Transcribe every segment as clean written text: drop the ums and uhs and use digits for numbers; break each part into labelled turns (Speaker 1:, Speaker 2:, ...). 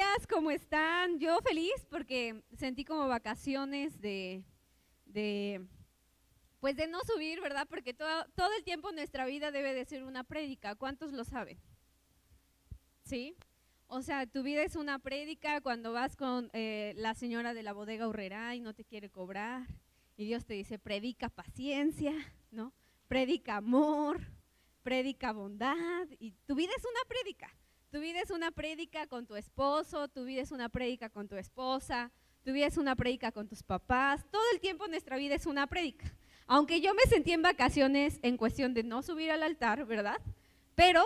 Speaker 1: días, ¿cómo están? Yo feliz porque sentí como vacaciones pues de no subir, ¿verdad? Porque todo el tiempo nuestra vida debe de ser una prédica. ¿Cuántos lo saben? ¿Sí? O sea, tu vida es una prédica cuando vas con la señora de la bodega Aurrerá y no te quiere cobrar. Y Dios te dice, predica paciencia, ¿no? Predica amor, predica bondad. Y tu vida es una prédica. Tu vida es una prédica con tu esposo, tu vida es una prédica con tu esposa, tu vida es una prédica con tus papás. Todo el tiempo nuestra vida es una prédica. Aunque yo me sentí en vacaciones en cuestión de no subir al altar, ¿verdad? Pero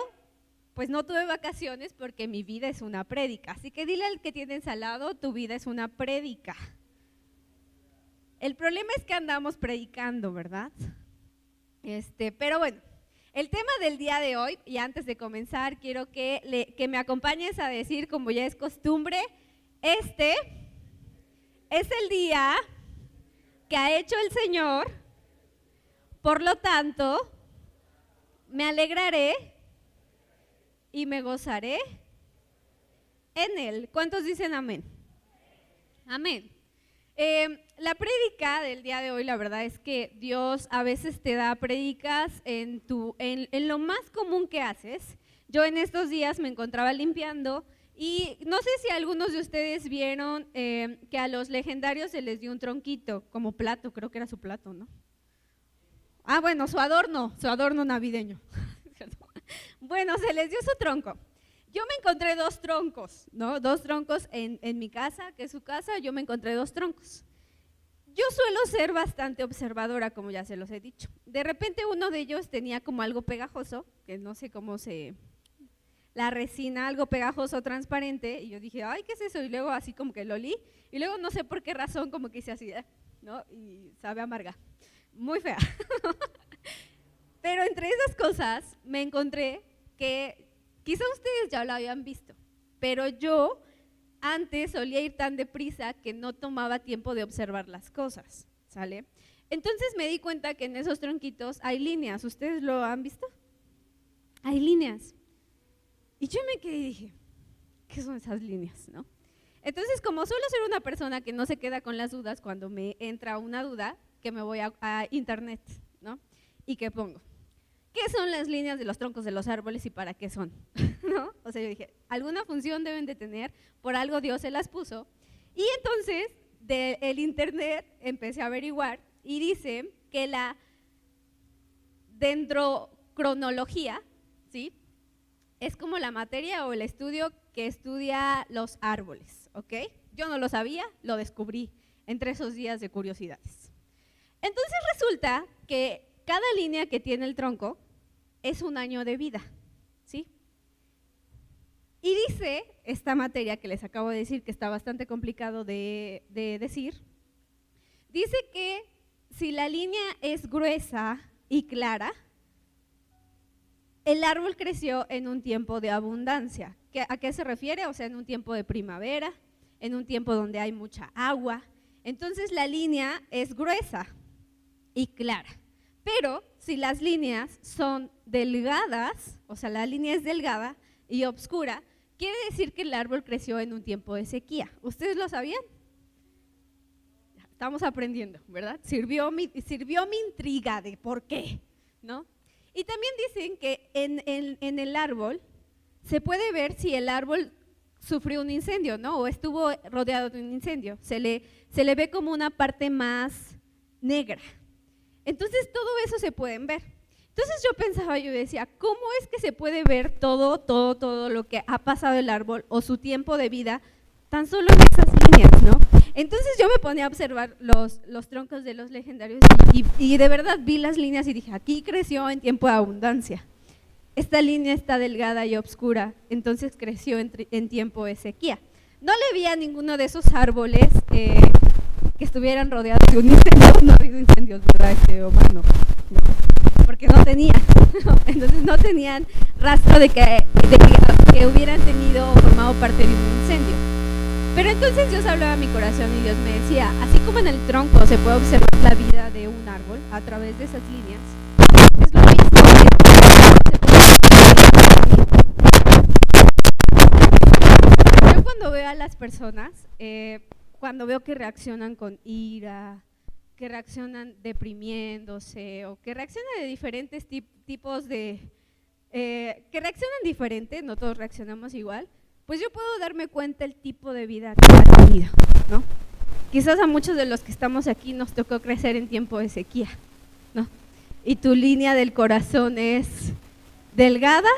Speaker 1: pues no tuve vacaciones porque mi vida es una prédica. Así que dile al que tienes al lado, tu vida es una prédica. El problema es que andamos predicando, ¿verdad? Pero bueno. El tema del día de hoy, y antes de comenzar, quiero que me acompañes a decir, como ya es costumbre, este es el día que ha hecho el Señor, por lo tanto, me alegraré y me gozaré en Él. ¿Cuántos dicen amén? Amén. La prédica del día de hoy, la verdad es que Dios a veces te da prédicas en lo más común que haces. Yo en estos días me encontraba limpiando y no sé si algunos de ustedes vieron que a los legendarios se les dio un tronquito como plato, creo que era su plato, ¿no? Ah, bueno, su adorno navideño. Bueno, se les dio su tronco. Yo me encontré dos troncos, ¿no? Dos troncos en mi casa, que es su casa, yo me encontré dos troncos. Yo suelo ser bastante observadora, como ya se los he dicho. De repente uno de ellos tenía como algo pegajoso, que no sé cómo la resina, algo pegajoso, transparente, y yo dije, ay, ¿qué es eso? Y luego así como que lo olí, y luego no sé por qué razón como que hice así, ¿no? Y sabe amarga, muy fea. Pero entre esas cosas me encontré que quizá ustedes ya lo habían visto, pero yo antes solía ir tan deprisa que no tomaba tiempo de observar las cosas, ¿sale? Entonces me di cuenta que en esos tronquitos hay líneas, ¿ustedes lo han visto? Hay líneas. Y yo me quedé y dije, ¿qué son esas líneas, no? Entonces, como suelo ser una persona que no se queda con las dudas, cuando me entra una duda, que me voy a internet, ¿no? Y que pongo, ¿qué son las líneas de los troncos de los árboles y para qué son? ¿No? O sea, yo dije, alguna función deben de tener, por algo Dios se las puso. Y entonces, del internet empecé a averiguar y dice que la dendrocronología, ¿sí? Es como la materia o el estudio que estudia los árboles, ¿ok? Yo no lo sabía, lo descubrí entre esos días de curiosidades. Entonces resulta que cada línea que tiene el tronco es un año de vida, ¿sí? Y dice esta materia que les acabo de decir, que está bastante complicado de decir, dice que si la línea es gruesa y clara, el árbol creció en un tiempo de abundancia. ¿A qué se refiere? O sea, en un tiempo de primavera, en un tiempo donde hay mucha agua. Entonces la línea es gruesa y clara. Pero si las líneas son delgadas, o sea, la línea es delgada y oscura, quiere decir que el árbol creció en un tiempo de sequía. ¿Ustedes lo sabían? Estamos aprendiendo, ¿verdad? Sirvió mi intriga de por qué, ¿no? Y también dicen que en el árbol se puede ver si el árbol sufrió un incendio, ¿no? O estuvo rodeado de un incendio. Se le ve como una parte más negra. Entonces todo eso se pueden ver. Entonces yo decía, ¿cómo es que se puede ver todo lo que ha pasado el árbol o su tiempo de vida tan solo en esas líneas, ¿no? Entonces yo me ponía a observar los troncos de los legendarios y de verdad vi las líneas y dije, aquí creció en tiempo de abundancia. Esta línea está delgada y oscura, entonces creció en tiempo de sequía. No le vi a ninguno de esos árboles que estuvieran rodeados de un incendio. No ha habido incendios, ¿verdad, Omar? No, porque no tenían, entonces no tenían rastro de que hubieran tenido o formado parte de un incendio. Pero entonces Dios hablaba a mi corazón y Dios me decía, así como en el tronco se puede observar la vida de un árbol a través de esas líneas, es lo mismo que se puede observar. Yo cuando veo veo a las personas, cuando veo que reaccionan con ira, que reaccionan deprimiéndose o que reaccionan de diferentes tipos de… que reaccionan diferente, no todos reaccionamos igual, pues yo puedo darme cuenta el tipo de vida que ha tenido, ¿no? Quizás a muchos de los que estamos aquí nos tocó crecer en tiempo de sequía, ¿no? Y tu línea del corazón es delgada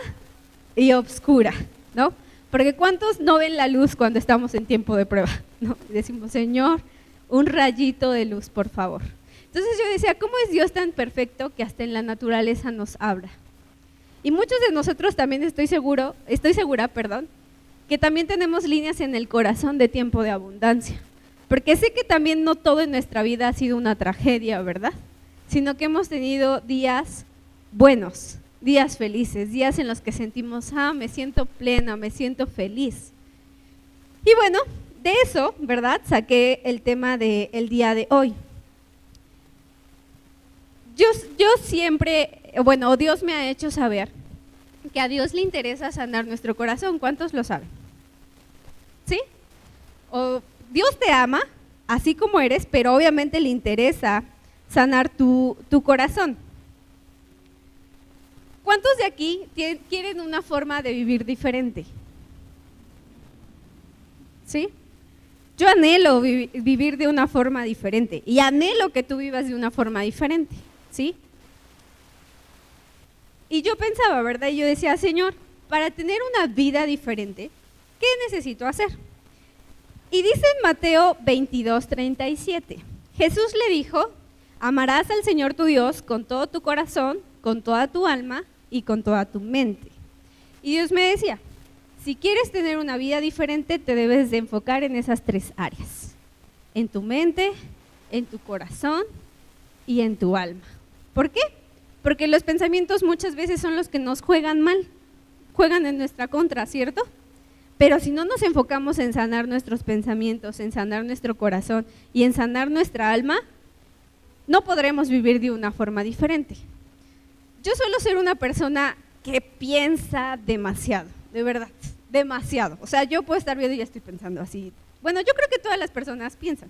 Speaker 1: y oscura, ¿no? Porque ¿cuántos no ven la luz cuando estamos en tiempo de prueba? ¿No? Y decimos, Señor, un rayito de luz, por favor. Entonces yo decía, ¿cómo es Dios tan perfecto que hasta en la naturaleza nos habla? Y muchos de nosotros también estoy segura, que también tenemos líneas en el corazón de tiempo de abundancia. Porque sé que también no todo en nuestra vida ha sido una tragedia, ¿verdad? Sino que hemos tenido días buenos, días felices, días en los que sentimos, me siento plena, me siento feliz. Y bueno, de eso, ¿verdad? Saqué el tema del día de hoy. Yo siempre, Dios me ha hecho saber que a Dios le interesa sanar nuestro corazón. ¿Cuántos lo saben? ¿Sí? O Dios te ama, así como eres, pero obviamente le interesa sanar tu corazón. ¿Cuántos de aquí quieren una forma de vivir diferente? ¿Sí? Yo anhelo vivir de una forma diferente y anhelo que tú vivas de una forma diferente, ¿sí? Y yo pensaba, ¿verdad? Y yo decía, Señor, para tener una vida diferente, ¿qué necesito hacer? Y dice en Mateo 22:37, Jesús le dijo, amarás al Señor tu Dios con todo tu corazón, con toda tu alma y con toda tu mente. Y Dios me decía, si quieres tener una vida diferente, te debes de enfocar en esas 3 áreas, en tu mente, en tu corazón y en tu alma. ¿Por qué? Porque los pensamientos muchas veces son los que nos juegan mal, juegan en nuestra contra, ¿cierto? Pero si no nos enfocamos en sanar nuestros pensamientos, en sanar nuestro corazón y en sanar nuestra alma, no podremos vivir de una forma diferente. Yo suelo ser una persona que piensa demasiado, de verdad, demasiado. O sea, yo puedo estar viendo y ya estoy pensando así. Bueno, yo creo que todas las personas piensan,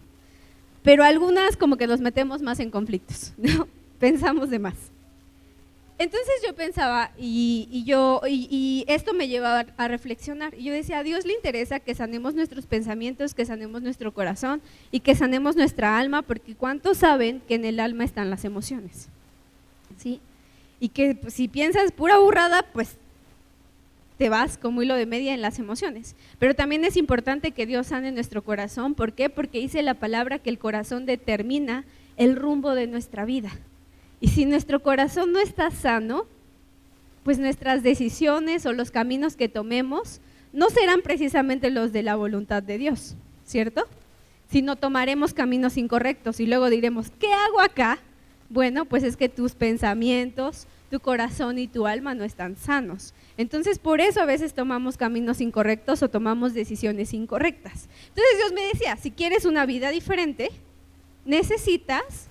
Speaker 1: pero algunas como que nos metemos más en conflictos, ¿no? Pensamos de más. Entonces yo pensaba y esto me llevaba a reflexionar. Y yo decía, a Dios le interesa que sanemos nuestros pensamientos, que sanemos nuestro corazón y que sanemos nuestra alma, porque ¿cuántos saben que en el alma están las emociones? ¿Sí? Y que pues, si piensas pura burrada, pues te vas como hilo de media en las emociones. Pero también es importante que Dios sane nuestro corazón. ¿Por qué? Porque dice la palabra que el corazón determina el rumbo de nuestra vida. Y si nuestro corazón no está sano, pues nuestras decisiones o los caminos que tomemos no serán precisamente los de la voluntad de Dios, ¿cierto? Sino tomaremos caminos incorrectos y luego diremos, ¿qué hago acá? Bueno, pues es que tus pensamientos, tu corazón y tu alma no están sanos. Entonces, por eso a veces tomamos caminos incorrectos o tomamos decisiones incorrectas. Entonces Dios me decía, si quieres una vida diferente, necesitas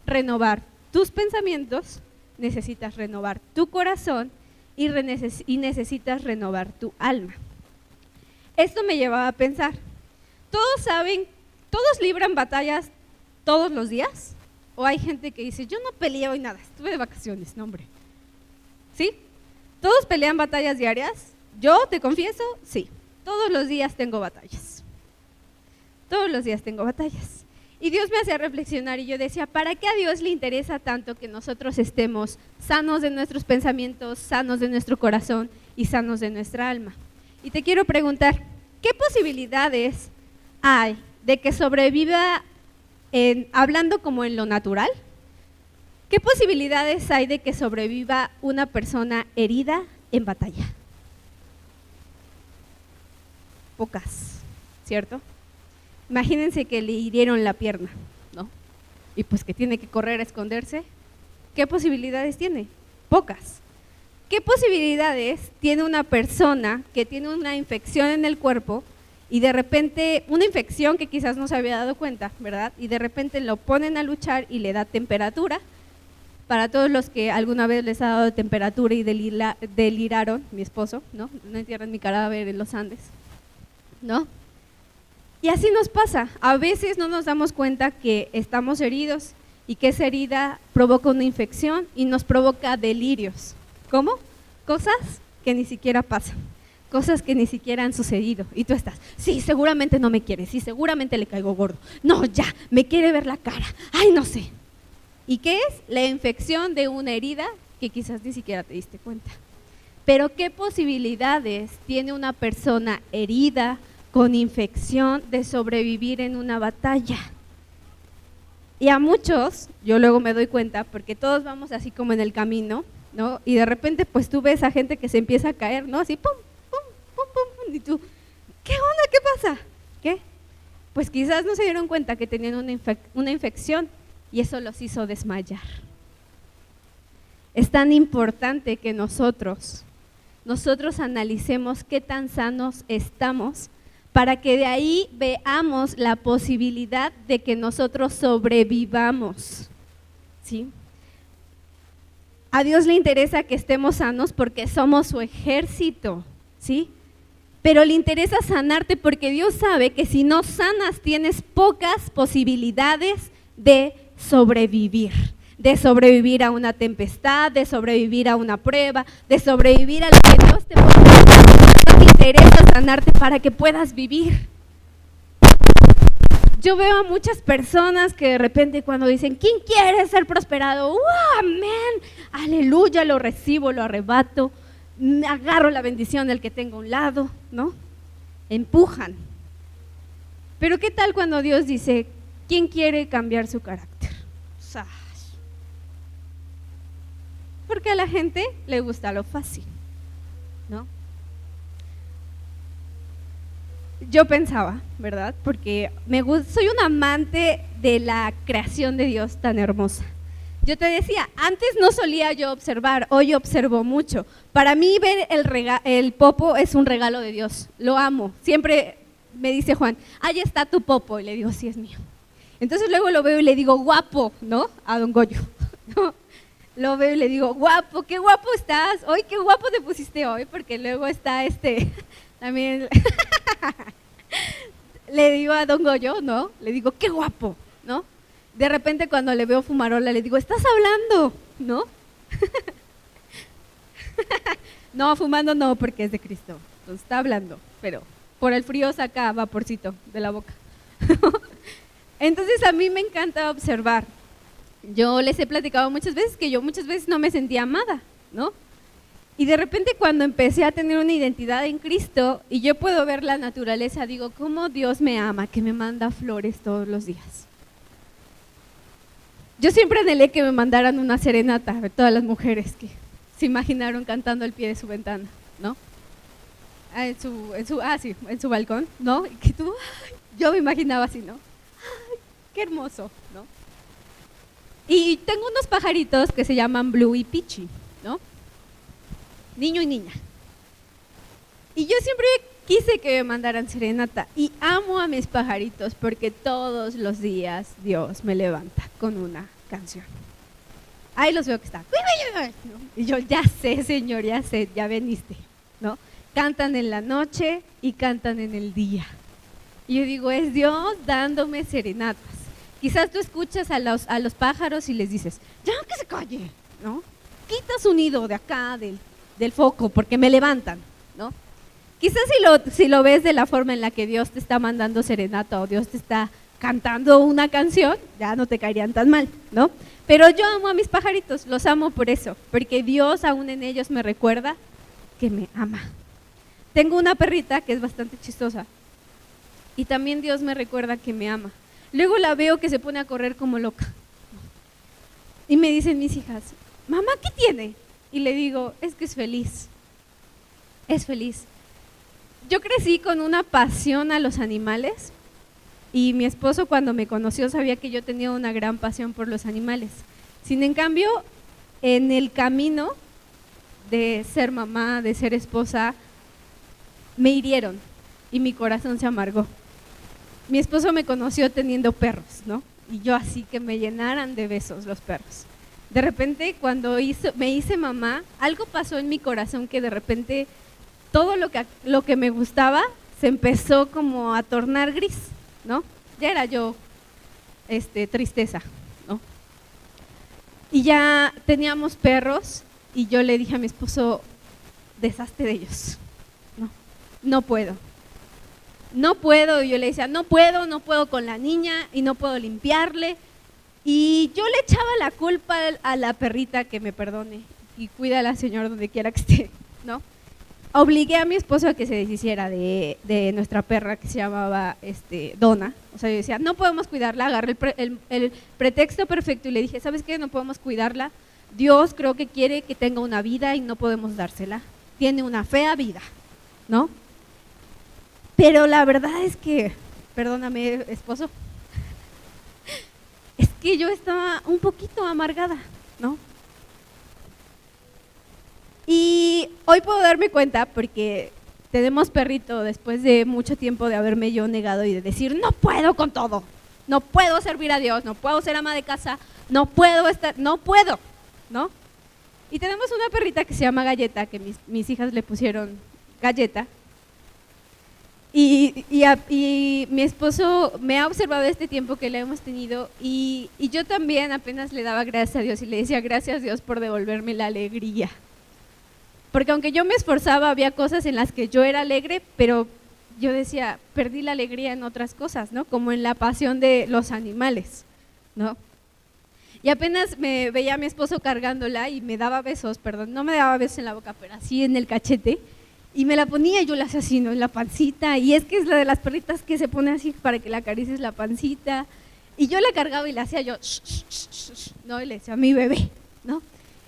Speaker 1: renovar tus pensamientos, necesitas renovar tu corazón y necesitas renovar tu alma. Esto me llevaba a pensar, ¿todos saben, todos libran batallas todos los días? ¿O hay gente que dice, yo no peleé hoy nada, estuve de vacaciones? No, hombre. ¿Sí? ¿Todos pelean batallas diarias? Yo te confieso, sí, todos los días tengo batallas. Todos los días tengo batallas. Y Dios me hacía reflexionar y yo decía, ¿para qué a Dios le interesa tanto que nosotros estemos sanos de nuestros pensamientos, sanos de nuestro corazón y sanos de nuestra alma? Y te quiero preguntar, ¿qué posibilidades hay de que sobreviva, hablando como en lo natural, qué posibilidades hay de que sobreviva una persona herida en batalla? Pocas, ¿cierto? Imagínense que le hirieron la pierna, ¿no? Y pues que tiene que correr a esconderse. ¿Qué posibilidades tiene? Pocas. ¿Qué posibilidades tiene una persona que tiene una infección en el cuerpo y de repente, una infección que quizás no se había dado cuenta, ¿verdad? Y de repente lo ponen a luchar y le da temperatura? Para todos los que alguna vez les ha dado temperatura y deliraron, mi esposo, ¿no? No entierren mi cadáver en los Andes, ¿no? Y así nos pasa, a veces no nos damos cuenta que estamos heridos y que esa herida provoca una infección y nos provoca delirios. ¿Cómo? Cosas que ni siquiera pasan, cosas que ni siquiera han sucedido. Y tú estás, sí, seguramente no me quiere, sí, seguramente le caigo gordo. No, ya, me quiere ver la cara, ay, no sé. ¿Y qué es? La infección de una herida que quizás ni siquiera te diste cuenta. Pero ¿qué posibilidades tiene una persona herida, con infección, de sobrevivir en una batalla? Y a muchos, yo luego me doy cuenta, porque todos vamos así como en el camino, ¿no? Y de repente pues tú ves a gente que se empieza a caer, ¿no? Así, pum, pum, pum, pum, y tú, ¿qué onda? ¿Qué pasa? ¿Qué? Pues quizás no se dieron cuenta que tenían una infección y eso los hizo desmayar. Es tan importante que nosotros analicemos qué tan sanos estamos para que de ahí veamos la posibilidad de que nosotros sobrevivamos, ¿sí? A Dios le interesa que estemos sanos porque somos su ejército, ¿sí? Pero le interesa sanarte porque Dios sabe que si no sanas tienes pocas posibilidades de sobrevivir a una tempestad, de sobrevivir a una prueba, de sobrevivir a lo que Dios te pone. No te interesa sanarte para que puedas vivir. Yo veo a muchas personas que de repente cuando dicen, ¿quién quiere ser prosperado? Amén, aleluya, lo recibo, lo arrebato, agarro la bendición del que tengo a un lado, ¿no? Empujan. Pero ¿qué tal cuando Dios dice, ¿quién quiere cambiar su carácter? Porque a la gente le gusta lo fácil, ¿no? Yo pensaba, ¿verdad? Porque soy un amante de la creación de Dios tan hermosa. Yo te decía, antes no solía yo observar, hoy observo mucho. Para mí ver el popo es un regalo de Dios, lo amo. Siempre me dice Juan, ahí está tu popo, y le digo, sí, es mío. Entonces luego lo veo y le digo, guapo, ¿no? A don Goyo, ¿no? Lo veo y le digo, guapo, qué guapo estás, hoy qué guapo te pusiste hoy, porque luego está también, le digo a don Goyo, ¿no? Le digo, qué guapo, ¿no? De repente cuando le veo fumarola le digo, ¿estás hablando? ¿No? No, fumando no, porque es de Cristo, entonces está hablando, pero por el frío saca vaporcito de la boca. Entonces a mí me encanta observar. Yo les he platicado muchas veces que yo muchas veces no me sentía amada, ¿no? Y de repente cuando empecé a tener una identidad en Cristo y yo puedo ver la naturaleza, digo, ¿cómo Dios me ama, que me manda flores todos los días? Yo siempre anhelé que me mandaran una serenata de todas las mujeres que se imaginaron cantando al pie de su ventana, ¿no? En su balcón, ¿no? Y que tú, yo me imaginaba así, ¿no? Ay, qué hermoso, ¿no? Y tengo unos pajaritos que se llaman Blue y Peachy, ¿no? Niño y niña. Y yo siempre quise que me mandaran serenata y amo a mis pajaritos porque todos los días Dios me levanta con una canción. Ahí los veo que están, ¿no? Y yo, ya sé, Señor, ya sé, ya veniste, ¿no? Cantan en la noche y cantan en el día. Y yo digo, es Dios dándome serenatas. Quizás tú escuchas a los pájaros y les dices, ya que se calle, ¿no? Quita su nido de acá, del foco, porque me levantan, ¿no? Quizás si lo ves de la forma en la que Dios te está mandando serenata o Dios te está cantando una canción, ya no te caerían tan mal, ¿no? Pero yo amo a mis pajaritos, los amo por eso, porque Dios aún en ellos me recuerda que me ama. Tengo una perrita que es bastante chistosa y también Dios me recuerda que me ama. Luego la veo que se pone a correr como loca y me dicen mis hijas, mamá, ¿qué tiene? Y le digo, es que es feliz, es feliz. Yo crecí con una pasión a los animales y mi esposo cuando me conoció sabía que yo tenía una gran pasión por los animales. Sin en cambio, en el camino de ser mamá, de ser esposa, me hirieron y mi corazón se amargó. Mi esposo me conoció teniendo perros, ¿no? Y yo así que me llenaran de besos los perros. De repente cuando me hice mamá, algo pasó en mi corazón que de repente todo lo que me gustaba se empezó como a tornar gris, ¿no? Ya era yo tristeza, ¿no? Y ya teníamos perros y yo le dije a mi esposo, deshazte de ellos, no puedo. No puedo, y yo le decía, no puedo con la niña y no puedo limpiarle. Y yo le echaba la culpa a la perrita, que me perdone y cuida a la señora donde quiera que esté, ¿no? Obligué a mi esposo a que se deshiciera de nuestra perra que se llamaba Donna. O sea, yo decía, no podemos cuidarla, agarré el pretexto perfecto y le dije, ¿sabes qué? No podemos cuidarla. Dios creo que quiere que tenga una vida y no podemos dársela. Tiene una fea vida, ¿no? Pero la verdad es que, perdóname, esposo, es que yo estaba un poquito amargada, ¿no? Y hoy puedo darme cuenta, porque tenemos perrito después de mucho tiempo de haberme yo negado y de decir, no puedo con todo, no puedo servir a Dios, no puedo ser ama de casa, no puedo, ¿no? Y tenemos una perrita que se llama Galleta, que mis hijas le pusieron Galleta. Y mi esposo me ha observado este tiempo que le hemos tenido y yo también apenas le daba gracias a Dios y le decía gracias a Dios por devolverme la alegría. Porque aunque yo me esforzaba, había cosas en las que yo era alegre, pero yo decía, perdí la alegría en otras cosas, ¿no? Como en la pasión de los animales, ¿no? Y apenas me veía a mi esposo cargándola y me daba besos, perdón, no me daba besos en la boca, pero así en el cachete, y me la ponía y yo la hacía así, ¿no? En la pancita, y es que es la de las perritas que se pone así para que la acaricies la pancita, y yo la cargaba y la hacía yo, ¿no? Y le decía, mi bebé, ¿no?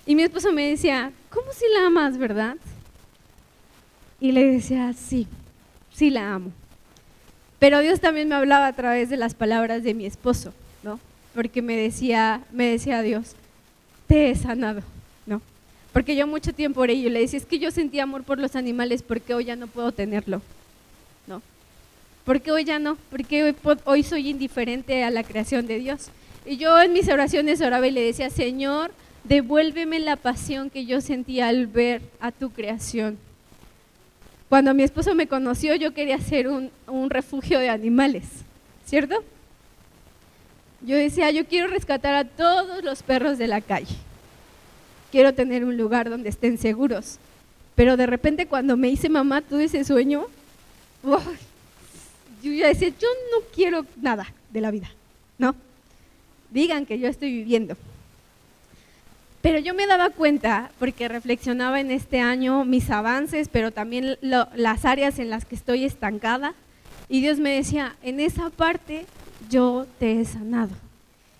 Speaker 1: Y mi esposo me decía, ¿cómo si la amas, verdad? Y le decía, sí la amo. Pero Dios también me hablaba a través de las palabras de mi esposo, ¿no? Porque me decía Dios, te he sanado, ¿no? Porque yo mucho tiempo oré y yo le decía, es que yo sentía amor por los animales, porque hoy ya no puedo tenerlo, ¿no? Porque hoy ya no, porque hoy soy indiferente a la creación de Dios. Y yo en mis oraciones oraba y le decía, Señor, devuélveme la pasión que yo sentía al ver a tu creación. Cuando mi esposo me conoció, yo quería ser un refugio de animales, ¿cierto? Yo decía, yo quiero rescatar a todos los perros de la calle. Quiero tener un lugar donde estén seguros. Pero de repente cuando me hice mamá, todo ese sueño, yo ya decía, yo no quiero nada de la vida, ¿no? Digan que yo estoy viviendo. Pero yo me daba cuenta, porque reflexionaba en este año mis avances, pero también las áreas en las que estoy estancada, y Dios me decía, en esa parte yo te he sanado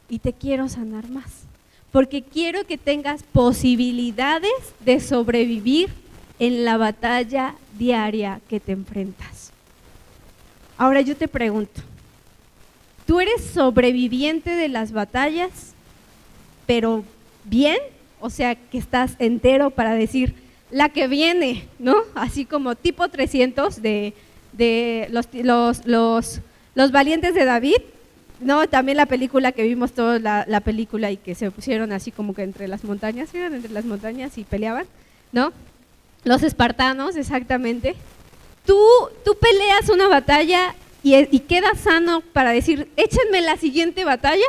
Speaker 1: y te quiero sanar más, porque quiero que tengas posibilidades de sobrevivir en la batalla diaria que te enfrentas. Ahora yo te pregunto, ¿tú eres sobreviviente de las batallas, pero bien? O sea, que estás entero para decir, la que viene, ¿no? Así como tipo 300 de los valientes de David, ¿no? También la película que vimos todos, la película y que se pusieron así como que entre las montañas, iban entre las montañas y peleaban, ¿no? Los espartanos, exactamente. Tú peleas una batalla y quedas sano para decir, échenme la siguiente batalla,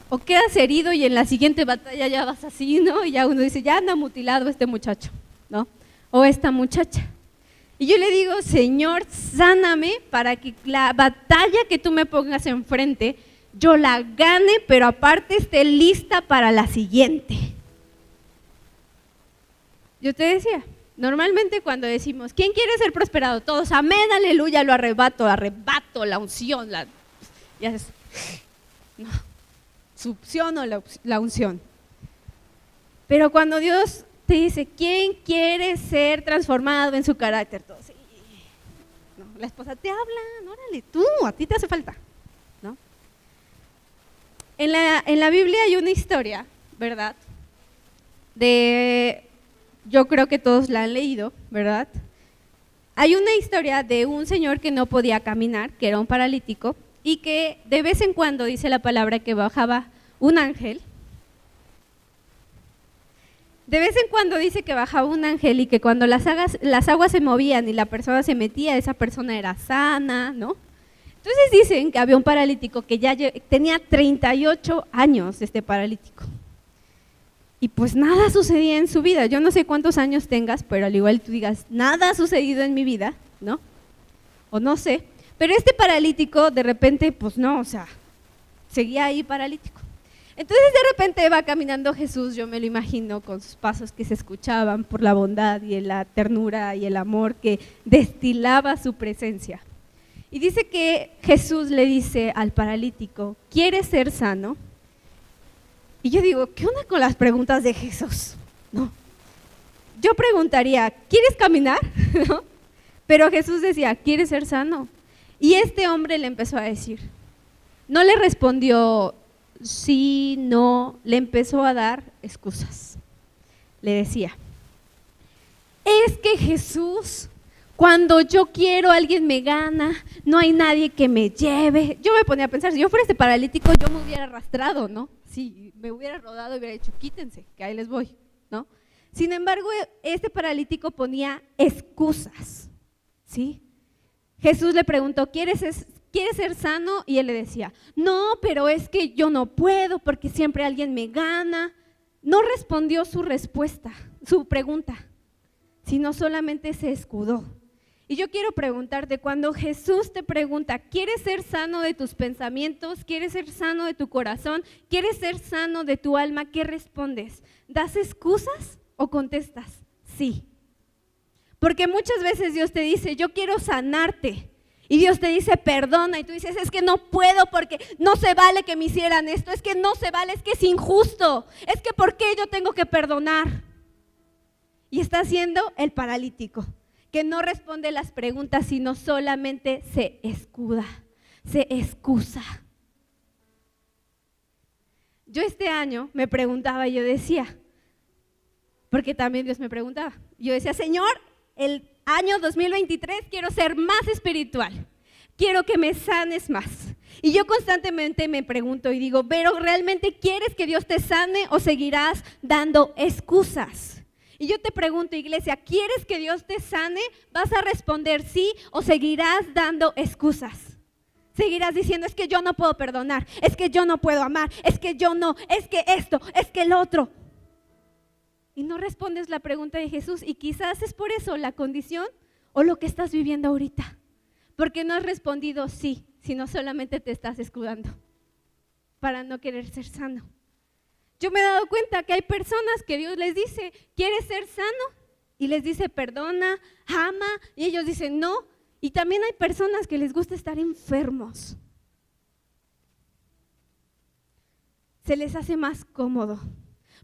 Speaker 1: o quedas herido y en la siguiente batalla ya vas así, ¿no? Y ya uno dice, ya anda mutilado este muchacho, ¿no? O esta muchacha. Y yo le digo, Señor, sáname para que la batalla que tú me pongas enfrente, yo la gane, pero aparte esté lista para la siguiente. Yo te decía, normalmente cuando decimos, ¿quién quiere ser prosperado? Todos, amén, aleluya, lo arrebato la unción, y haces, no, succión o la unción. Pero cuando Dios te dice, ¿quién quiere ser transformado en su carácter? Todos, sí. No, la esposa te habla, órale, tú, a ti te hace falta, ¿no? En la Biblia hay una historia, ¿verdad? Yo creo que todos la han leído, ¿verdad? Hay una historia de un señor que no podía caminar, que era un paralítico, y que de vez en cuando dice la palabra que bajaba un ángel De vez en cuando dice que bajaba un ángel y que cuando las aguas se movían y la persona se metía, esa persona era sana, ¿no? Entonces dicen que había un paralítico que ya tenía 38 años, este paralítico. Y pues nada sucedía en su vida. Yo no sé cuántos años tengas, pero al igual tú digas, nada ha sucedido en mi vida, ¿no? O no sé. Pero este paralítico de repente, pues no, o sea, seguía ahí paralítico. Entonces de repente va caminando Jesús, yo me lo imagino, con sus pasos que se escuchaban por la bondad y la ternura y el amor que destilaba su presencia. Y dice que Jesús le dice al paralítico, ¿quieres ser sano? Y yo digo, ¿qué onda con las preguntas de Jesús? No. Yo preguntaría, ¿quieres caminar? ¿No? Pero Jesús decía, ¿quieres ser sano? Y este hombre le empezó a decir, no le respondió sí, no, le empezó a dar excusas. Le decía, es que Jesús, cuando yo quiero alguien me gana, no hay nadie que me lleve. Yo me ponía a pensar, si yo fuera este paralítico, yo me hubiera arrastrado, ¿no? Sí, me hubiera rodado y hubiera dicho, quítense, que ahí les voy, ¿no? Sin embargo, este paralítico ponía excusas, ¿sí? Jesús le preguntó, ¿quieres ser sano? Y él le decía, no, pero es que yo no puedo porque siempre alguien me gana. No respondió su respuesta, su pregunta, sino solamente se escudó. Y yo quiero preguntarte, cuando Jesús te pregunta, ¿quieres ser sano de tus pensamientos? ¿Quieres ser sano de tu corazón? ¿Quieres ser sano de tu alma? ¿Qué respondes? ¿Das excusas o contestas? Sí. Porque muchas veces Dios te dice, yo quiero sanarte. Y Dios te dice, perdona. Y tú dices, es que no puedo porque no se vale que me hicieran esto. Es que no se vale, es que es injusto. Es que ¿por qué yo tengo que perdonar? Y está siendo el paralítico, que no responde las preguntas, sino solamente se escuda, se excusa. Yo este año me preguntaba, yo decía, porque también Dios me preguntaba, yo decía, Señor, el año 2023 quiero ser más espiritual, quiero que me sanes más. Y yo constantemente me pregunto y digo, pero ¿realmente quieres que Dios te sane o seguirás dando excusas? Y yo te pregunto, iglesia, ¿quieres que Dios te sane? ¿Vas a responder sí o seguirás dando excusas? Seguirás diciendo, es que yo no puedo perdonar, es que yo no puedo amar, es que yo no, es que esto, es que el otro. Y no respondes la pregunta de Jesús y quizás es por eso la condición o lo que estás viviendo ahorita. Porque no has respondido sí, sino solamente te estás escudando para no querer ser sano. Yo me he dado cuenta que hay personas que Dios les dice, ¿quieres ser sano? Y les dice, perdona, ama, y ellos dicen no. Y también hay personas que les gusta estar enfermos. Se les hace más cómodo,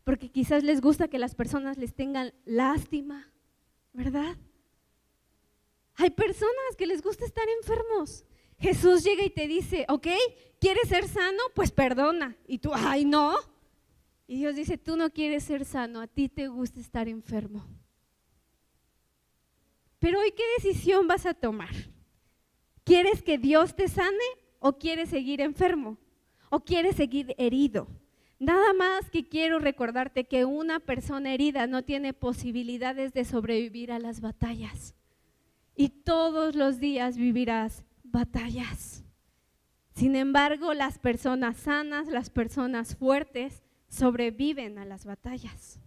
Speaker 1: porque quizás les gusta que las personas les tengan lástima, ¿verdad? Hay personas que les gusta estar enfermos. Jesús llega y te dice, ok, ¿quieres ser sano? Pues perdona. Y tú, ay, no. Y Dios dice, tú no quieres ser sano, a ti te gusta estar enfermo. Pero hoy, ¿qué decisión vas a tomar? ¿Quieres que Dios te sane o quieres seguir enfermo? ¿O quieres seguir herido? Nada más que quiero recordarte que una persona herida no tiene posibilidades de sobrevivir a las batallas. Y todos los días vivirás batallas. Sin embargo, las personas sanas, las personas fuertes, sobreviven a las batallas.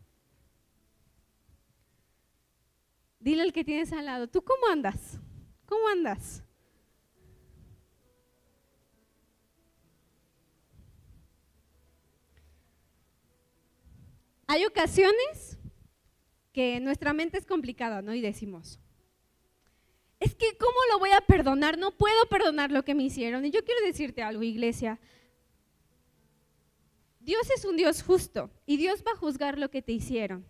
Speaker 1: Dile al que tienes al lado, ¿tú cómo andas? ¿Cómo andas? Hay ocasiones que nuestra mente es complicada, ¿no? Y decimos, es que ¿cómo lo voy a perdonar? No puedo perdonar lo que me hicieron. Y yo quiero decirte algo, iglesia. Dios es un Dios justo y Dios va a juzgar lo que te hicieron.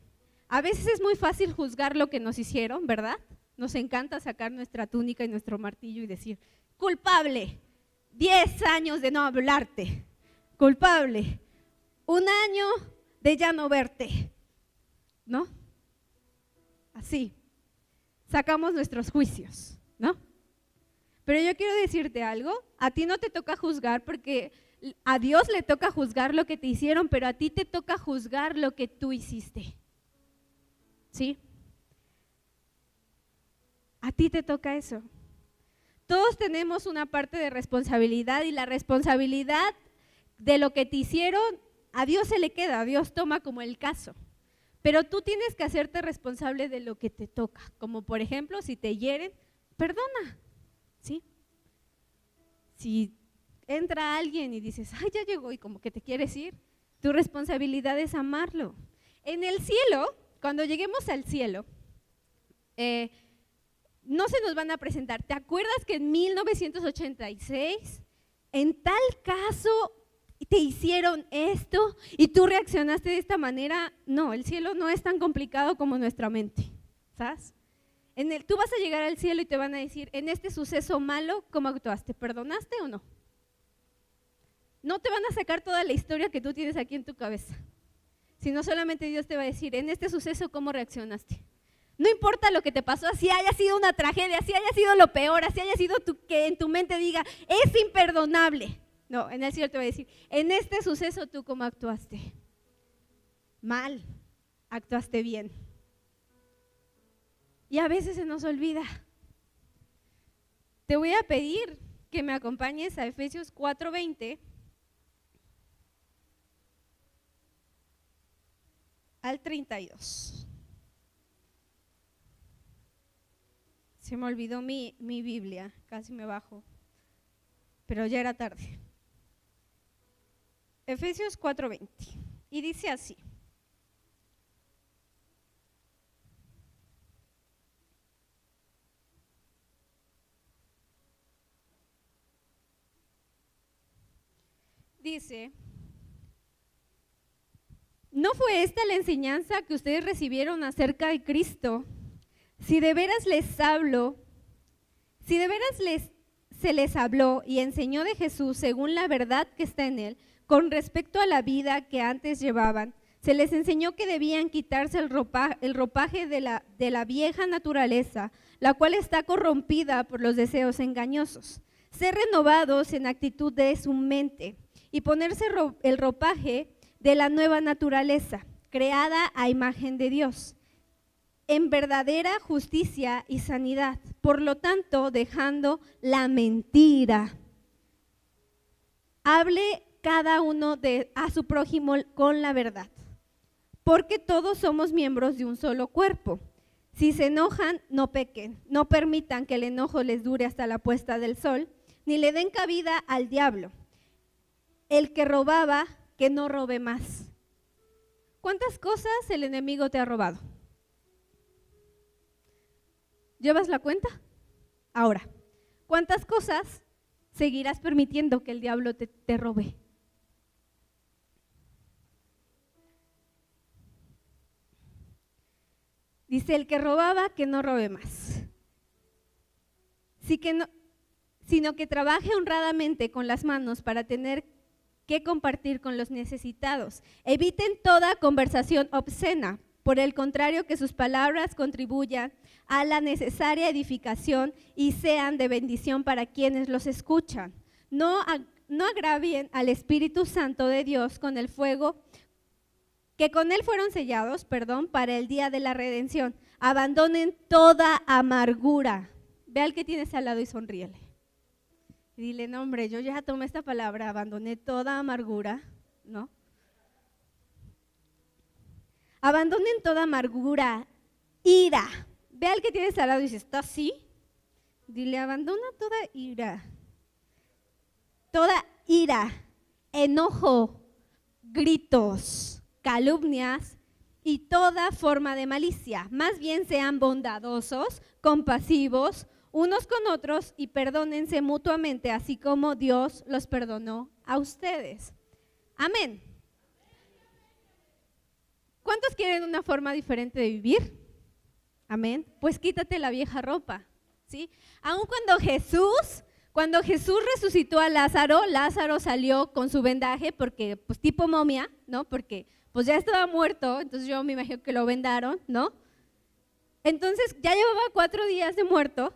Speaker 1: A veces es muy fácil juzgar lo que nos hicieron, ¿verdad? Nos encanta sacar nuestra túnica y nuestro martillo y decir, culpable, 10 años de no hablarte, culpable, 1 año de ya no verte, ¿no? Así, sacamos nuestros juicios, ¿no? Pero yo quiero decirte algo, a ti no te toca juzgar porque a Dios le toca juzgar lo que te hicieron, pero a ti te toca juzgar lo que tú hiciste. ¿sí? A ti te toca eso. Todos tenemos una parte de responsabilidad y la responsabilidad de lo que te hicieron, a Dios se le queda, Dios toma como el caso. Pero tú tienes que hacerte responsable de lo que te toca. Como por ejemplo, si te hieren, perdona, ¿sí? Si entra alguien y dices, ay, ya llegó y como que te quieres ir, tu responsabilidad es amarlo. En el cielo, cuando lleguemos al cielo, no se nos van a presentar. ¿Te acuerdas que en 1986, en tal caso, te hicieron esto y tú reaccionaste de esta manera? No, el cielo no es tan complicado como nuestra mente, ¿sabes? Tú vas a llegar al cielo y te van a decir, en este suceso malo, ¿cómo actuaste? ¿Perdonaste o no? No te van a sacar toda la historia que tú tienes aquí en tu cabeza, sino solamente Dios te va a decir, en este suceso, ¿cómo reaccionaste? No importa lo que te pasó, así haya sido una tragedia, así haya sido lo peor, así haya sido que en tu mente diga, es imperdonable. No, en el cielo te va a decir, en este suceso, ¿tú cómo actuaste? Mal, actuaste bien. Y a veces se nos olvida. Te voy a pedir que me acompañes a Efesios 4:20 al 32. Se me olvidó mi Biblia, casi me bajo, pero ya era tarde. Efesios 4:20, y dice así. Dice, ¿no fue esta la enseñanza que ustedes recibieron acerca de Cristo? Si de veras se les habló y enseñó de Jesús según la verdad que está en él, con respecto a la vida que antes llevaban, se les enseñó que debían quitarse el ropaje de la vieja naturaleza, la cual está corrompida por los deseos engañosos, ser renovados en actitud de su mente y ponerse el ropaje de la nueva naturaleza, creada a imagen de Dios, en verdadera justicia y sanidad. Por lo tanto, dejando la mentira, hable cada uno a su prójimo con la verdad, porque todos somos miembros de un solo cuerpo. Si se enojan, no pequen, no permitan que el enojo les dure hasta la puesta del sol, ni le den cabida al diablo. El que robaba, que no robe más. ¿Cuántas cosas el enemigo te ha robado? ¿Llevas la cuenta? Ahora, ¿cuántas cosas seguirás permitiendo que el diablo te robe? Dice, el que robaba, que no robe más. Sino que trabaje honradamente con las manos para tener que compartir con los necesitados. Eviten toda conversación obscena. Por el contrario, que sus palabras contribuyan a la necesaria edificación y sean de bendición para quienes los escuchan. No agravien al Espíritu Santo de Dios con el fuego, que con él fueron sellados, para el día de la redención. Abandonen toda amargura. Ve al que tienes al lado y sonríele. Y dile, no hombre, yo ya tomé esta palabra, abandoné toda amargura, ¿no? Abandonen toda amargura, ira. Ve al que tienes al lado y dice, ¿está así? Dile, abandona toda ira, enojo, gritos, calumnias y toda forma de malicia. Más bien sean bondadosos, compasivos, unos con otros y perdónense mutuamente, así como Dios los perdonó a ustedes. Amén. ¿Cuántos quieren una forma diferente de vivir? Amén. Pues quítate la vieja ropa, ¿sí? Aun cuando Jesús resucitó a Lázaro, Lázaro salió con su vendaje porque, pues tipo momia, ¿no? Porque pues ya estaba muerto, entonces yo me imagino que lo vendaron, ¿no? Entonces ya llevaba 4 días de muerto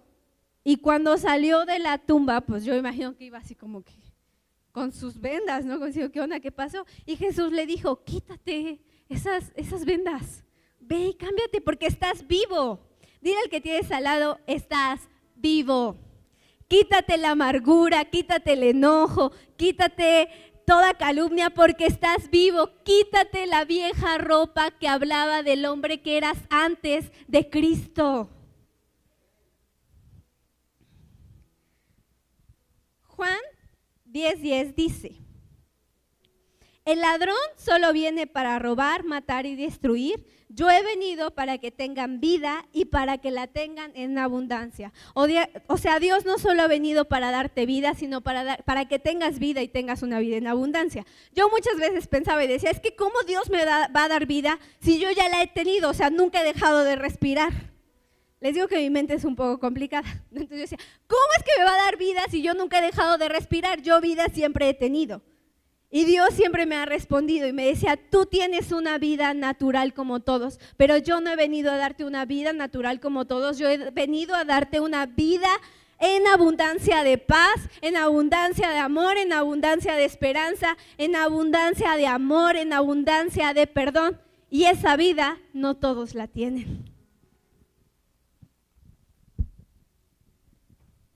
Speaker 1: y cuando salió de la tumba, pues yo imagino que iba así como que con sus vendas, ¿no? Como diciendo, ¿qué onda? ¿Qué pasó? Y Jesús le dijo, quítate esas vendas, Ve y cámbiate porque estás vivo. Dile al que tienes al lado, estás vivo. Quítate la amargura, quítate el enojo, quítate toda calumnia porque estás vivo. Quítate la vieja ropa que hablaba del hombre que eras antes de Cristo. Juan 10:10 dice: el ladrón solo viene para robar, matar y destruir. Yo he venido para que tengan vida y para que la tengan en abundancia. O sea, Dios no solo ha venido para darte vida, sino para que tengas vida y tengas una vida en abundancia. Yo muchas veces pensaba y decía, es que ¿cómo Dios me va a dar vida si yo ya la he tenido? O sea, nunca he dejado de respirar. Les digo que mi mente es un poco complicada. Entonces yo decía, ¿cómo es que me va a dar vida si yo nunca he dejado de respirar? Yo vida siempre he tenido. Y Dios siempre me ha respondido y me decía, tú tienes una vida natural como todos, pero yo no he venido a darte una vida natural como todos, yo he venido a darte una vida en abundancia de paz, en abundancia de amor, en abundancia de esperanza, en abundancia de amor, en abundancia de perdón. Y esa vida no todos la tienen.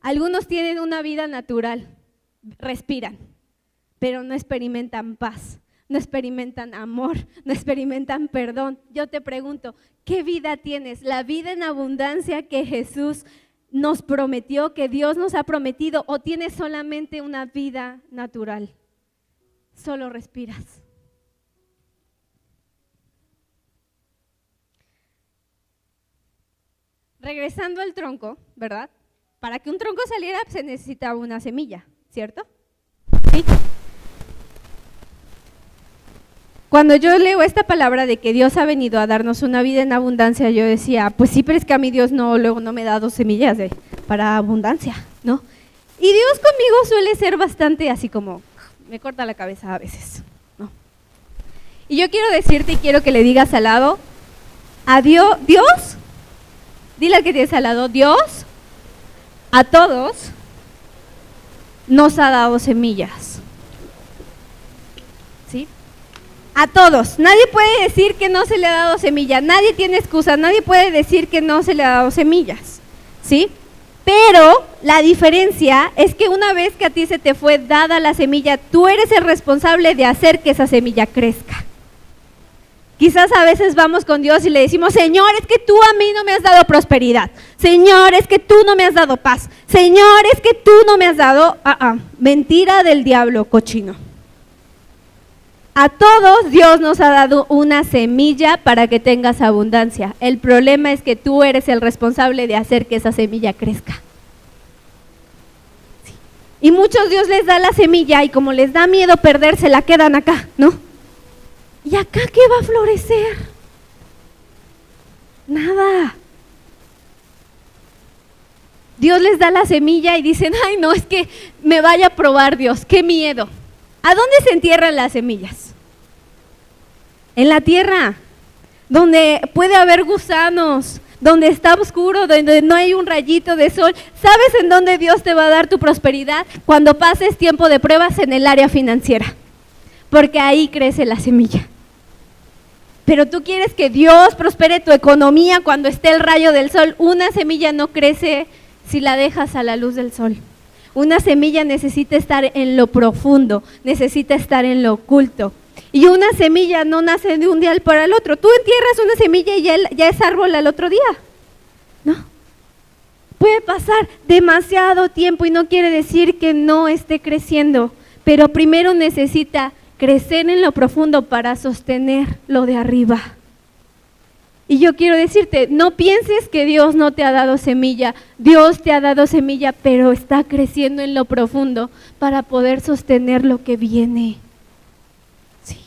Speaker 1: Algunos tienen una vida natural, respiran, pero no experimentan paz, no experimentan amor, no experimentan perdón. Yo te pregunto, ¿qué vida tienes? ¿La vida en abundancia que Jesús nos prometió, que Dios nos ha prometido, o tienes solamente una vida natural? Solo respiras. Regresando al tronco, ¿verdad? Para que un tronco saliera se necesitaba una semilla, ¿cierto? Sí. Cuando yo leo esta palabra de que Dios ha venido a darnos una vida en abundancia, yo decía, pues sí, pero es que a mí Dios luego no me da 2 semillas para abundancia, ¿no? Y Dios conmigo suele ser bastante así como, me corta la cabeza a veces, ¿no? Y yo quiero decirte y quiero que le digas al lado, Dios, dile al que tienes al lado, Dios a todos nos ha dado semillas. ¿Sí? A todos. Nadie puede decir que no se le ha dado semilla. Nadie tiene excusa. Nadie puede decir que no se le ha dado semillas. ¿Sí? Pero la diferencia es que una vez que a ti se te fue dada la semilla, tú eres el responsable de hacer que esa semilla crezca. Quizás a veces vamos con Dios y le decimos, Señor, es que tú a mí no me has dado prosperidad. Señor, es que tú no me has dado paz. Señor, es que tú no me has dado... Mentira del diablo, cochino. A todos Dios nos ha dado una semilla para que tengas abundancia. El problema es que tú eres el responsable de hacer que esa semilla crezca. Sí. Y muchos Dios les da la semilla y como les da miedo perderse, la quedan acá, ¿no? ¿Y acá qué va a florecer? Nada. Dios les da la semilla y dicen, ay no, es que me vaya a probar Dios, qué miedo. ¿A dónde se entierran las semillas? En la tierra, donde puede haber gusanos, donde está oscuro, donde no hay un rayito de sol. ¿Sabes en dónde Dios te va a dar tu prosperidad? Cuando pases tiempo de pruebas en el área financiera, porque ahí crece la semilla. Pero tú quieres que Dios prospere tu economía cuando esté el rayo del sol. Una semilla no crece si la dejas a la luz del sol. Una semilla necesita estar en lo profundo, necesita estar en lo oculto. Y una semilla no nace de un día para el otro. Tú entierras una semilla y ya es árbol al otro día. No. Puede pasar demasiado tiempo y no quiere decir que no esté creciendo, pero primero necesita crecer en lo profundo para sostener lo de arriba. Y yo quiero decirte, no pienses que Dios no te ha dado semilla. Dios te ha dado semilla, pero está creciendo en lo profundo para poder sostener lo que viene. Sí.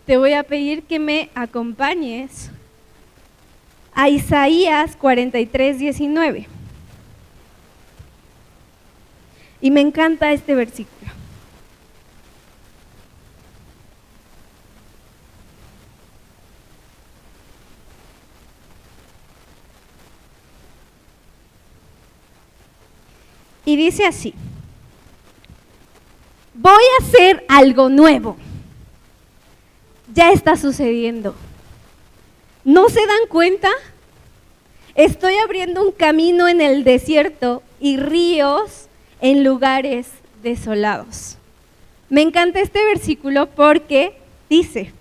Speaker 1: Te voy a pedir que me acompañes a Isaías 43:19. Y me encanta este versículo. Y dice así, voy a hacer algo nuevo. ya está sucediendo. ¿No se dan cuenta? Estoy abriendo un camino en el desierto y ríos en lugares desolados. Me encanta este versículo porque dice,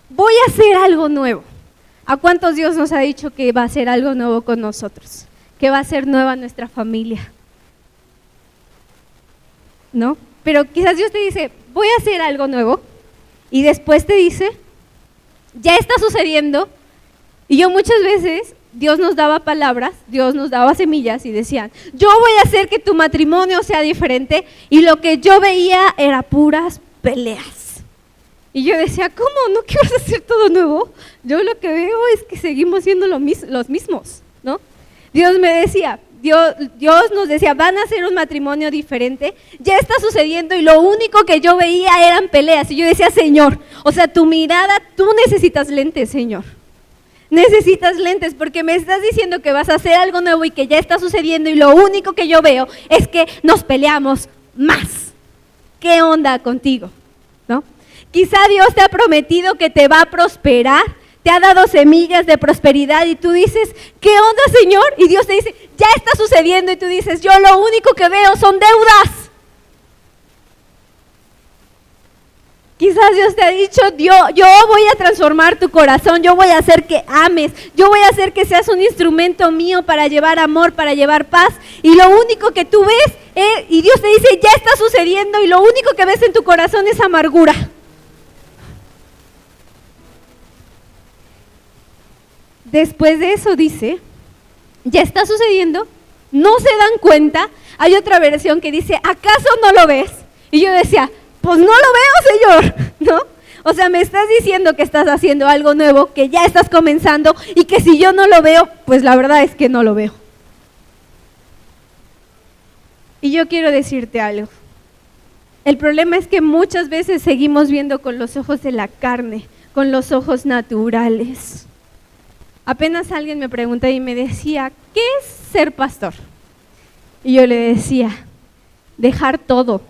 Speaker 1: voy a hacer algo nuevo. ¿A cuántos Dios nos ha dicho que va a hacer algo nuevo con nosotros? Que va a ser nueva nuestra familia. ¿No? Pero quizás Dios te dice, voy a hacer algo nuevo, y después te dice, ya está sucediendo. Y yo muchas veces, Dios nos daba palabras, Dios nos daba semillas y decían, yo voy a hacer que tu matrimonio sea diferente, y lo que yo veía era puras peleas. Y yo decía, ¿cómo? ¿No que vas a hacer todo nuevo? Yo lo que veo es que seguimos siendo los mismos, ¿no? Dios me decía, Dios nos decía, van a hacer un matrimonio diferente, ya está sucediendo, y lo único que yo veía eran peleas. Y yo decía, Señor, o sea, tu mirada, tú necesitas lentes, Señor. Necesitas lentes porque me estás diciendo que vas a hacer algo nuevo y que ya está sucediendo, y lo único que yo veo es que nos peleamos más. ¿Qué onda contigo? ¿No? Quizá Dios te ha prometido que te va a prosperar, te ha dado semillas de prosperidad, y tú dices, ¿qué onda, Señor? Y Dios te dice, ya está sucediendo, y tú dices, yo lo único que veo son deudas. Quizás Dios te ha dicho, yo voy a transformar tu corazón, yo voy a hacer que ames, yo voy a hacer que seas un instrumento mío para llevar amor, para llevar paz, y lo único que tú ves, y Dios te dice, ya está sucediendo, y lo único que ves en tu corazón es amargura. Después de eso dice, ya está sucediendo, no se dan cuenta. Hay otra versión que dice, ¿acaso no lo ves? Y yo decía, pues no lo veo, Señor, ¿no? O sea, me estás diciendo que estás haciendo algo nuevo, que ya estás comenzando, y que si yo no lo veo, pues la verdad es que no lo veo. Y yo quiero decirte algo. El problema es que muchas veces seguimos viendo con los ojos de la carne, con los ojos naturales. Apenas alguien me preguntó y me decía, ¿qué es ser pastor? Y yo le decía, dejar todo,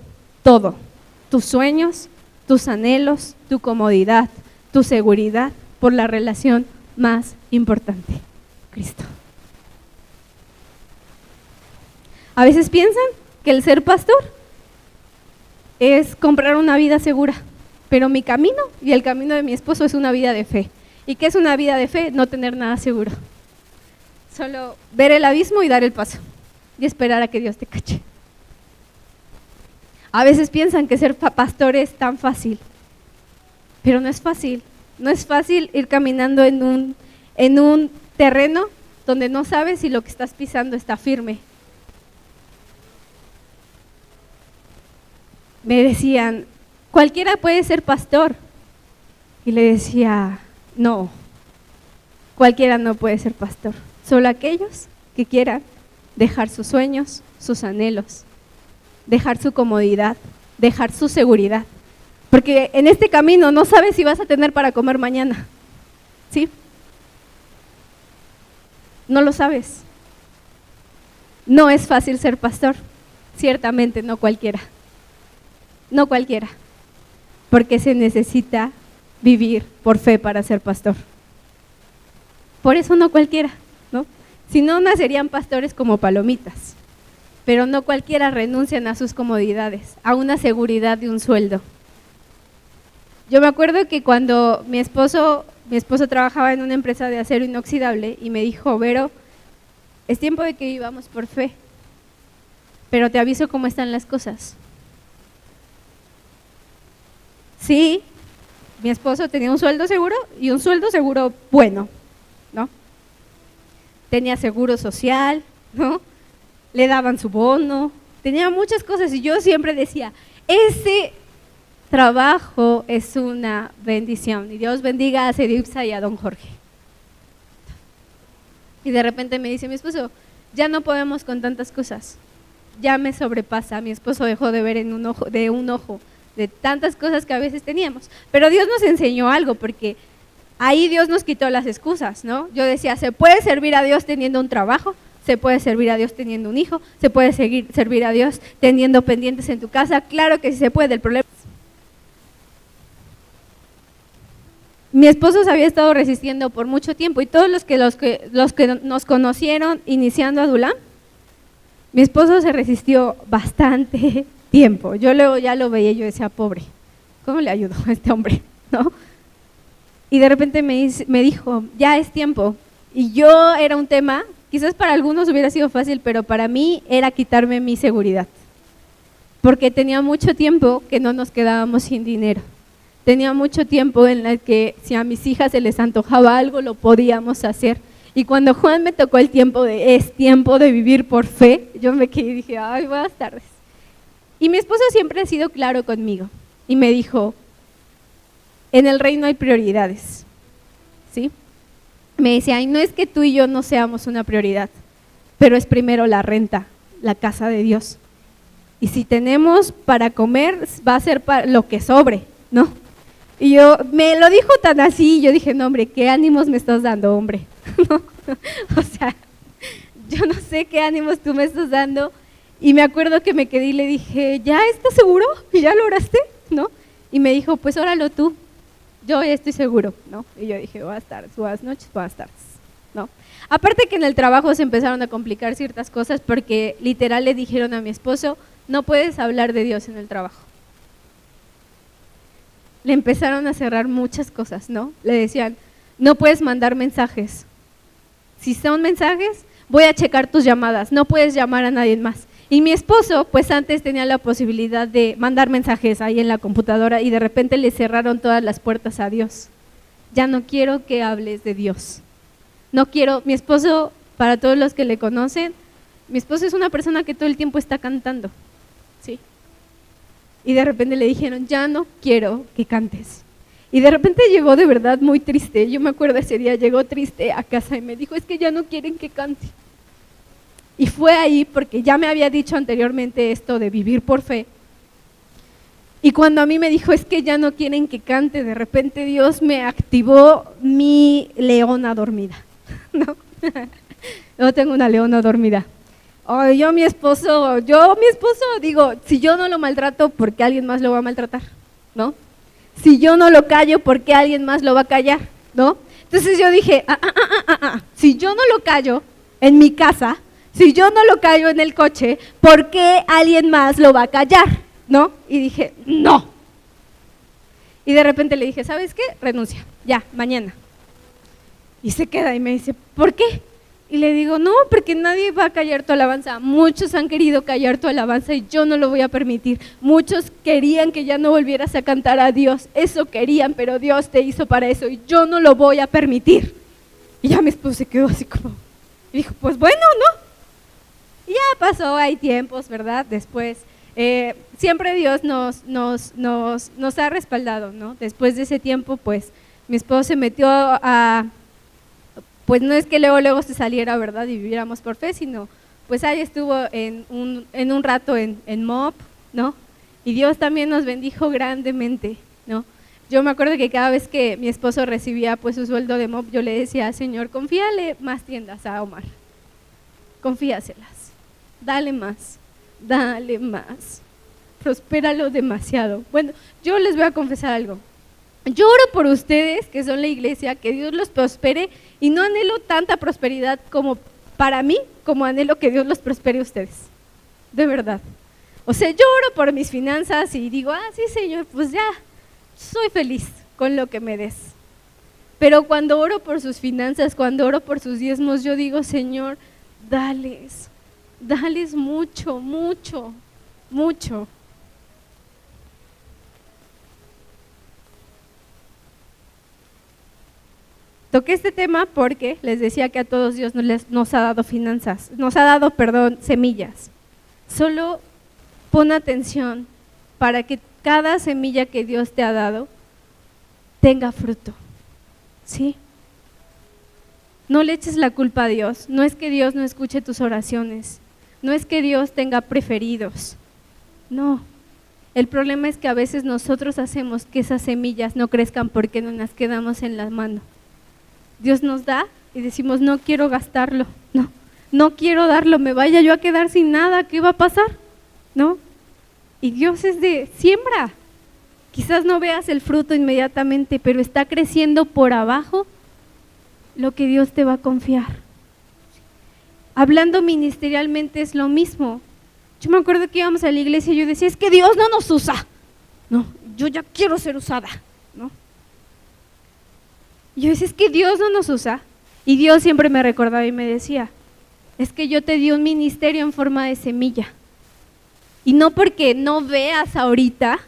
Speaker 1: tus sueños, tus anhelos, tu comodidad, tu seguridad, por la relación más importante, Cristo. A veces piensan que el ser pastor es comprar una vida segura, pero mi camino y el camino de mi esposo es una vida de fe. ¿Y qué es una vida de fe? No tener nada seguro. Solo ver el abismo y dar el paso y esperar a que Dios te cache. A veces piensan que ser pastor es tan fácil, pero no es fácil. No es fácil ir caminando en un terreno donde no sabes si lo que estás pisando está firme. Me decían, cualquiera puede ser pastor. Y le decía, no, cualquiera no puede ser pastor. Solo aquellos que quieran dejar sus sueños, sus anhelos, dejar su comodidad, dejar su seguridad. Porque en este camino no sabes si vas a tener para comer mañana, ¿sí? No lo sabes. No es fácil ser pastor, ciertamente no cualquiera. No cualquiera, porque se necesita vivir por fe para ser pastor. Por eso no cualquiera, ¿no? Si no, nacerían pastores como palomitas, pero no cualquiera renuncian a sus comodidades, a una seguridad de un sueldo. Yo me acuerdo que cuando mi esposo trabajaba en una empresa de acero inoxidable y me dijo, Vero, es tiempo de que vivamos por fe, pero te aviso cómo están las cosas. Sí, mi esposo tenía un sueldo seguro y un sueldo seguro bueno, ¿no? Tenía seguro social, ¿no? Le daban su bono, tenía muchas cosas y yo siempre decía, ese trabajo es una bendición y Dios bendiga a Cedipsa y a don Jorge. Y de repente me dice mi esposo, ya no podemos con tantas cosas, ya me sobrepasa. Mi esposo dejó de ver en un ojo de tantas cosas que a veces teníamos, pero Dios nos enseñó algo, porque ahí Dios nos quitó las excusas, ¿no? Yo decía, se puede servir a Dios teniendo un trabajo, se puede servir a Dios teniendo un hijo, se puede servir a Dios teniendo pendientes en tu casa, claro que sí se puede. El problema mi esposo se había estado resistiendo por mucho tiempo y todos los que nos conocieron iniciando Adulam, mi esposo se resistió bastante tiempo. Yo luego ya lo veía y yo decía, pobre, ¿cómo le ayudo a este hombre? ¿No? Y de repente me dijo, ya es tiempo. Y yo era un tema, quizás para algunos hubiera sido fácil, pero para mí era quitarme mi seguridad. Porque tenía mucho tiempo que no nos quedábamos sin dinero. Tenía mucho tiempo en el que si a mis hijas se les antojaba algo, lo podíamos hacer. Y cuando Juan me tocó el tiempo es tiempo de vivir por fe, yo me quedé y dije, ay, buenas tardes. Y mi esposo siempre ha sido claro conmigo y me dijo, en el reino hay prioridades, ¿sí? Me decía, ay, no es que tú y yo no seamos una prioridad, pero es primero la renta, la casa de Dios. Y si tenemos para comer, va a ser para lo que sobre, ¿no? Y yo, me lo dijo tan así, yo dije, no hombre, ¿qué ánimos me estás dando, hombre? ¿No? O sea, yo no sé qué ánimos tú me estás dando. Y me acuerdo que me quedé y le dije, ¿ya estás seguro? ¿Ya lo oraste? ¿No? Y me dijo, pues óralo tú, yo ya estoy seguro, ¿no? Y yo dije, buenas tardes, buenas noches, buenas tardes, ¿no? Aparte que en el trabajo se empezaron a complicar ciertas cosas porque literal le dijeron a mi esposo, no puedes hablar de Dios en el trabajo. Le empezaron a cerrar muchas cosas, ¿no? Le decían, no puedes mandar mensajes. Si son mensajes, voy a checar tus llamadas, no puedes llamar a nadie más. Y mi esposo, pues antes tenía la posibilidad de mandar mensajes ahí en la computadora y de repente le cerraron todas las puertas a Dios. Ya no quiero que hables de Dios. No quiero, mi esposo, para todos los que le conocen, mi esposo es una persona que todo el tiempo está cantando, ¿sí? Y de repente le dijeron, ya no quiero que cantes. Y de repente llegó de verdad muy triste, yo me acuerdo ese día, llegó triste a casa y me dijo, es que ya no quieren que cante. Y fue ahí porque ya me había dicho anteriormente esto de vivir por fe. Y cuando a mí me dijo, es que ya no quieren que cante, de repente Dios me activó mi leona dormida, ¿no? Yo tengo una leona dormida. Oh, yo mi esposo, digo, si yo no lo maltrato, ¿por qué alguien más lo va a maltratar? ¿No? Si yo no lo callo, ¿por qué alguien más lo va a callar? ¿No? Entonces yo dije, si yo no lo callo en mi casa, si yo no lo callo en el coche, ¿por qué alguien más lo va a callar? ¿No? Y dije, no. Y de repente le dije, ¿sabes qué? Renuncia, ya, mañana. Y se queda y me dice, ¿por qué? Y le digo, no, porque nadie va a callar tu alabanza. Muchos han querido callar tu alabanza y yo no lo voy a permitir. Muchos querían que ya no volvieras a cantar a Dios. Eso querían, pero Dios te hizo para eso y yo no lo voy a permitir. Y ya mi esposo se quedó así como, y dijo, pues bueno, ¿no? Y ya pasó, hay tiempos, ¿verdad? Después, siempre Dios nos ha respaldado, ¿no? Después de ese tiempo, pues, mi esposo se metió a, pues no es que luego se saliera, ¿verdad? Y viviéramos por fe, sino, pues ahí estuvo en un rato en MOP, ¿no? Y Dios también nos bendijo grandemente, ¿no? Yo me acuerdo que cada vez que mi esposo recibía, pues, su sueldo de MOP, yo le decía, Señor, confíale más tiendas a Omar, confíaselas. Dale más, prospéralo demasiado. Bueno, yo les voy a confesar algo. Yo oro por ustedes, que son la iglesia, que Dios los prospere y no anhelo tanta prosperidad como para mí, como anhelo que Dios los prospere a ustedes, de verdad. O sea, yo oro por mis finanzas y digo, sí Señor, pues ya, soy feliz con lo que me des. Pero cuando oro por sus finanzas, cuando oro por sus diezmos, yo digo, Señor, dales mucho, mucho, mucho. Toqué este tema porque les decía que a todos Dios nos ha dado finanzas, semillas. Solo pon atención para que cada semilla que Dios te ha dado tenga fruto, ¿sí? No le eches la culpa a Dios, no es que Dios no escuche tus oraciones, no es que Dios tenga preferidos, no. El problema es que a veces nosotros hacemos que esas semillas no crezcan porque no las quedamos en la mano. Dios nos da y decimos, no quiero gastarlo, no quiero darlo, me vaya yo a quedar sin nada, ¿qué va a pasar? ¿No? Y Dios es de siembra, Quizás no veas el fruto inmediatamente, pero está creciendo por abajo lo que Dios te va a confiar. Hablando ministerialmente es lo mismo. Yo me acuerdo que íbamos a la iglesia y yo decía, es que Dios no nos usa. No, yo ya quiero ser usada, ¿no? Y yo decía, es que Dios no nos usa. Y Dios siempre me recordaba y me decía, es que yo te di un ministerio en forma de semilla. Y no porque no veas ahorita,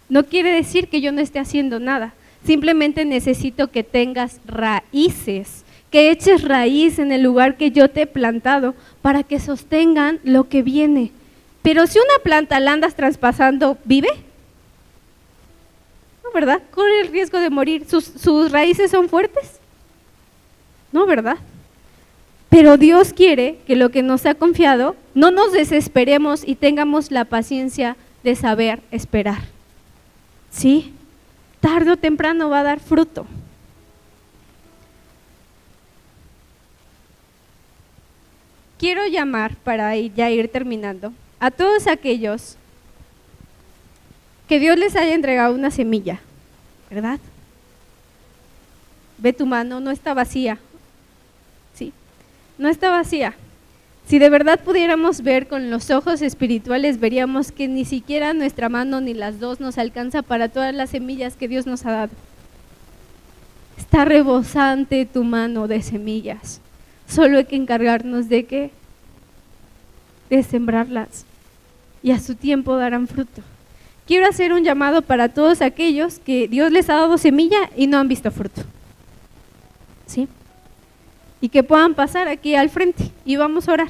Speaker 1: no quiere decir que yo no esté haciendo nada. Simplemente necesito que tengas raíces, que eches raíz en el lugar que yo te he plantado para que sostengan lo que viene. Pero si una planta la andas traspasando, ¿vive? No, ¿verdad? Corre el riesgo de morir. ¿Sus raíces son fuertes? No, ¿verdad? Pero Dios quiere que lo que nos ha confiado, no nos desesperemos y tengamos la paciencia de saber esperar. ¿Sí? Tarde o temprano va a dar fruto. Quiero llamar, para ya ir terminando, a todos aquellos que Dios les haya entregado una semilla, ¿verdad? Ve tu mano, no está vacía. Sí, no está vacía. Si de verdad pudiéramos ver con los ojos espirituales, veríamos que ni siquiera nuestra mano ni las dos nos alcanza para todas las semillas que Dios nos ha dado. Está rebosante tu mano de semillas. Solo hay que encargarnos de ¿qué? De sembrarlas y a su tiempo darán fruto. Quiero hacer un llamado para todos aquellos que Dios les ha dado semilla y no han visto fruto. ¿Sí? Y que puedan pasar aquí al frente y vamos a orar.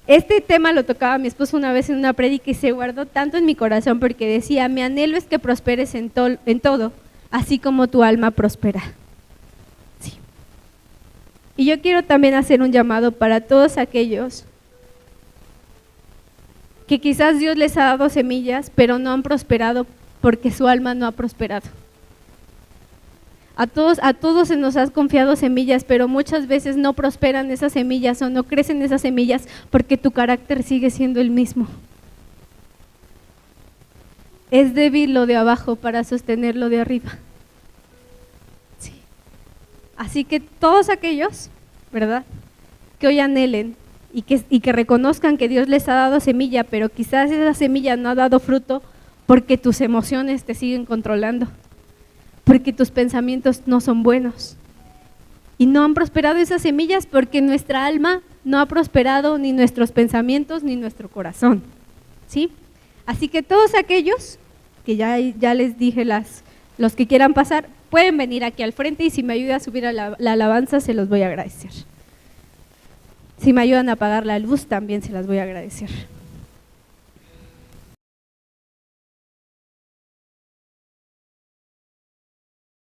Speaker 1: Este tema lo tocaba mi esposo una vez en una prédica y se guardó tanto en mi corazón porque decía, mi anhelo es que prosperes en todo, así como tu alma prospera. Sí. Y yo quiero también hacer un llamado para todos aquellos que quizás Dios les ha dado semillas, pero no han prosperado porque su alma no ha prosperado. A todos se nos han confiado semillas, pero muchas veces no prosperan esas semillas o no crecen esas semillas porque tu carácter sigue siendo el mismo. Es débil lo de abajo para sostener lo de arriba. Sí. Así que todos aquellos, ¿verdad?, que hoy anhelen y que reconozcan que Dios les ha dado semilla, pero quizás esa semilla no ha dado fruto porque tus emociones te siguen controlando, porque tus pensamientos no son buenos. Y no han prosperado esas semillas porque nuestra alma no ha prosperado, ni nuestros pensamientos, ni nuestro corazón. ¿Sí? Así que todos aquellos que ya les dije, los que quieran pasar, pueden venir aquí al frente y si me ayuda a subir a la alabanza se los voy a agradecer. Si me ayudan a apagar la luz también se las voy a agradecer.